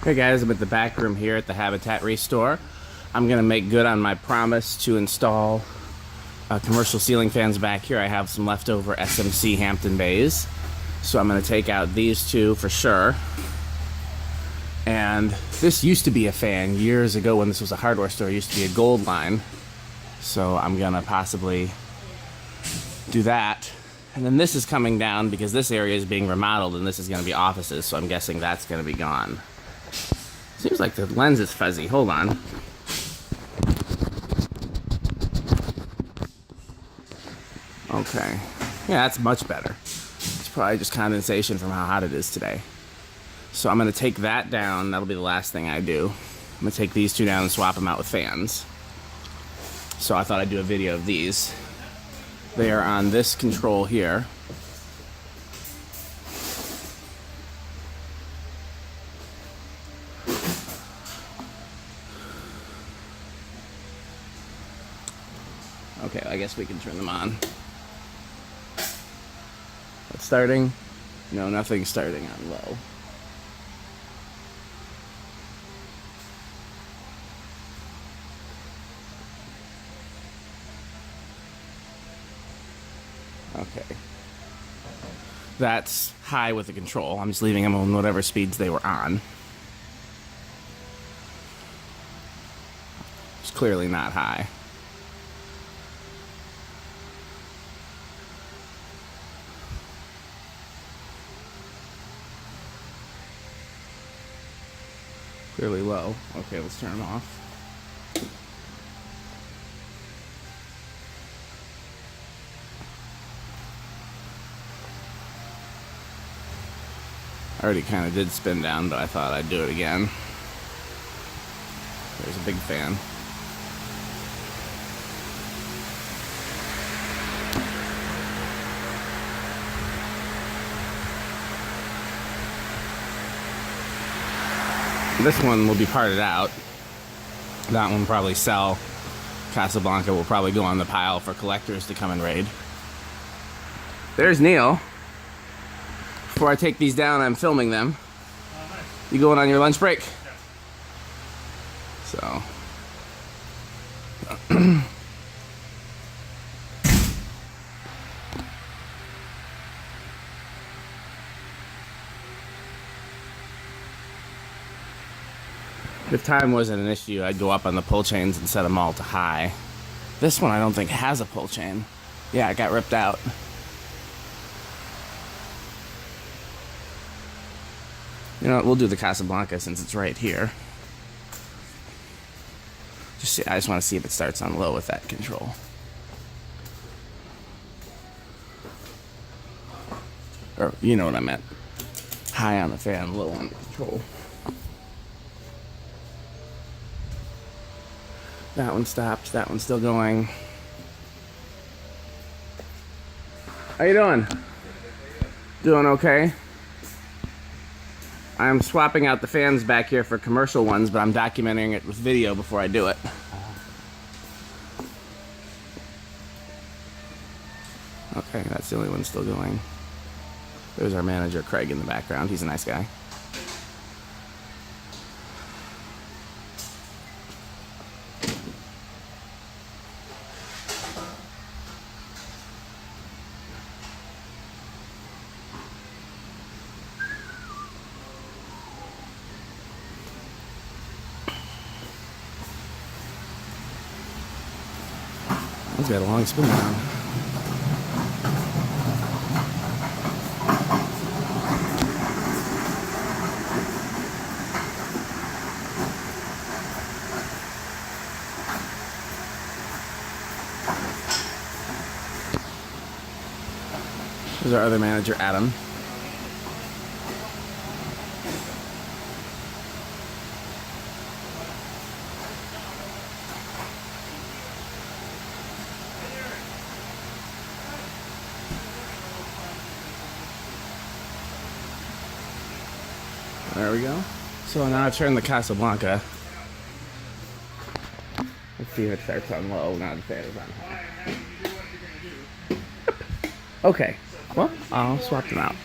Hey guys, I'm at the back room here at the Habitat Restore. I'm gonna make good on my promise to install commercial ceiling fans back here. I have some leftover SMC Hampton Bays, so I'm gonna take out these two for sure. And this used to be a fan years ago when this was a hardware store. It used to be a gold line, so I'm gonna possibly do that. And then this is coming down because this area is being remodeled and this is gonna be offices, so I'm guessing that's gonna be gone. Seems like the lens is fuzzy. Hold on. Okay. Yeah, that's much better. It's probably just condensation from how hot it is today. So I'm going to take that down. That'll be the last thing I do. I'm going to take these two down and swap them out with fans. So I thought I'd do a video of these. They are on this control here. Okay, I guess we can turn them on. It's starting? No, nothing's starting on low. Okay. That's high with the control. I'm just leaving them on whatever speeds they were on. It's clearly not high. Clearly low. Okay, let's turn them off. I already kind of did spin down, but I thought I'd do it again. There's a big fan. This one will be parted out. That one will probably sell. Casablanca will probably go on the pile for collectors to come and raid. There's Neil. Before I take these down, I'm filming them. You going on your lunch break? Yeah. So. If time wasn't an issue, I'd go up on the pull chains and set them all to high. This one I don't think has a pull chain. Yeah, it got ripped out. You know what, we'll do the Casablanca since it's right here. I just want to see if it starts on low with that control. Or, you know what I meant. High on the fan, low on the control. That one stopped, that one's still going. How you doing? Doing okay? I'm swapping out the fans back here for commercial ones, but I'm documenting it with video before I do it. Okay, that's the only one still going. There's our manager, Craig, in the background. He's a nice guy. He's got a long spin down. There's our other manager, Adam. There we go. So now I've turned the Casablanca. Let's see if it starts on low. Now the fan is on high. Okay. Well, I'll swap them out.